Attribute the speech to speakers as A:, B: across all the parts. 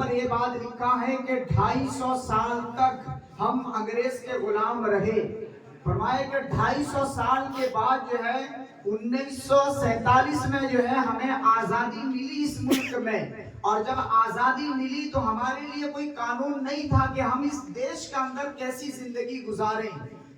A: پر یہ بات لکھا ہے کہ 250 سال تک ہم انگریز کے غلام رہے. فرمایا کہ 250 سال کے بعد جو ہے 1947 میں جو ہے ہمیں آزادی ملی اس ملک میں. اور جب آزادی ملی تو ہمارے لیے کوئی قانون نہیں تھا کہ ہم اس دیش کے اندر کیسی زندگی گزاریں.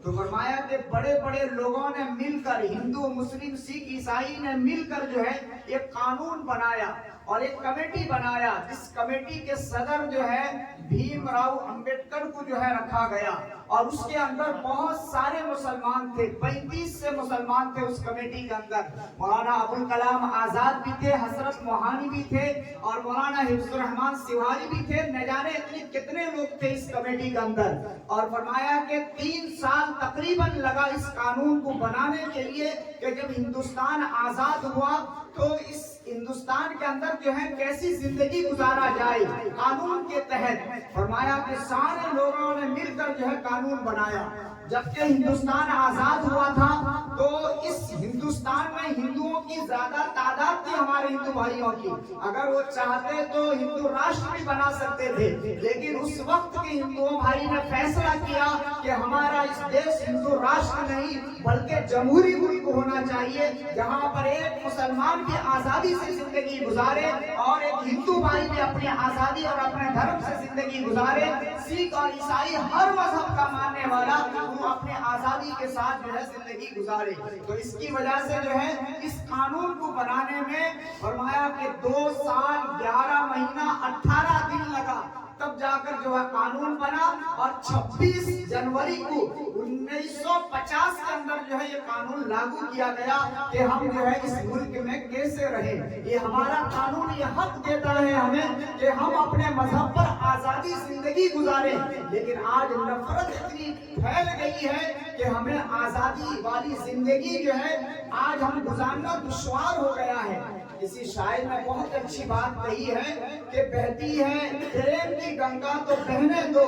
A: تو فرمایا کہ بڑے بڑے لوگوں نے مل کر, ہندو مسلم سکھ عیسائی نے مل کر جو ہے ایک قانون بنایا اور ایک کمیٹی بنایا, جس کمیٹی کے صدر جو ہے بھیم راؤ امبیڈکر کو جو ہے رکھا گیا. اور اس کے اندر بہت سارے مسلمان تھے, 35 سے مسلمان تھے اس کمیٹی کے اندر. مولانا ابوالکلام آزاد بھی تھے, حضرت موہانی بھی تھے, اور مولانا حفظ الرحمان سواری بھی تھے. نہ جانے اتنے کتنے لوگ تھے اس کمیٹی کے اندر. اور فرمایا کہ 3 سال تقریباً لگا اس قانون کو بنانے کے لیے کہ جب ہندوستان آزاد ہوا تو اس ہندوستان کے اندر جو ہے کیسی زندگی گزارا جائے قانون کے تحت. فرمایا کہ سارے لوگوں نے مل کر جو ہے قانون بنایا. جبکہ ہندوستان آزاد ہوا تھا تو اس ہندوستان میں ہندوؤں کی زیادہ تعداد تھی, ہمارے ہندو بھائیوں کی. اگر وہ چاہتے تو ہندو راشٹر بھی بنا سکتے تھے, لیکن اس وقت کے ہندوؤں بھائی نے فیصلہ کیا کہ ہمارا اس دیش ہندو راشٹر نہیں بلکہ جمہوری ملک ہونا چاہیے, جہاں پر ایک مسلمان بھی آزادی سے زندگی گزارے اور ایک ہندو بھائی بھی اپنی آزادی اور اپنے دھرم سے زندگی گزارے. سکھ اور عیسائی ہر مذہب کا ماننے والا وہ اپنے آزادی کے ساتھ جو ہے زندگی گزارے. تو اس کی وجہ سے جو ہے اس قانون کو بنانے میں فرمایا کہ 2 سال 11 مہینہ 18 دن لگا, تب جا کر جو ہے قانون بنا. اور 26 جنوری کو 1950 کے اندر جو ہے یہ قانون لاگو کیا گیا کہ ہم جو ہے اس ملک میں کیسے رہیں. یہ ہمارا قانون یہ حق دیتا ہے ہمیں کہ ہم اپنے مذہب پر آزادی زندگی گزاریں. لیکن آج نفرت اتنی پھیل گئی ہے کہ ہمیں آزادی والی زندگی جو ہے آج ہم گزارنا دشوار ہو گیا ہے. کسی شاعر نے بہت اچھی بات کہی ہے کہ بہتی ہے پریم کی گنگا تو بہنے دو,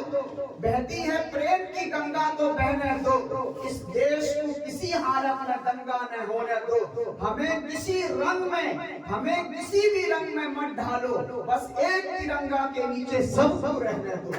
A: بہتی ہے پریم کی گنگا تو بہنے دو, اس دیش کو کسی حالت میں دنگا نہ ہونے دو. ہمیں کسی رنگ میں, ہمیں کسی بھی رنگ میں مت ڈھالو, بس ایک ترنگا کے نیچے سب کو رہنے دو.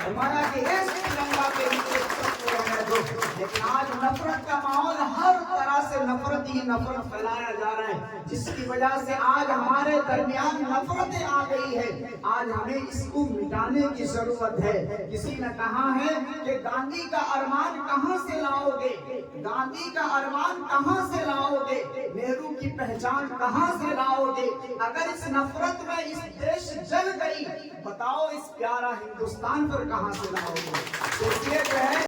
A: ہمارا کہ ایک ترنگا کے نیچے سب کو رہنے دو. لیکن آج نفرت کا ماحول, ہر طرح سے نفرت ہی نفرت پھیلایا جا رہا ہے, جس کی وجہ سے آج ہمارے درمیان نفرتیں آ گئی ہے. آج ہمیں اس کو مٹانے کی ضرورت ہے. کسی نے کہا ہے کہ گاندھی کا ارمان کہاں سے لاؤ گے, گاندھی کا ارمان کہاں سے لاؤ گے, نہرو کی پہچان کہاں سے لاؤ گے. اگر اس نفرت میں اس دیش جل گئی, بتاؤ اس پیارا ہندوستان پر کہاں سے لاؤ گے.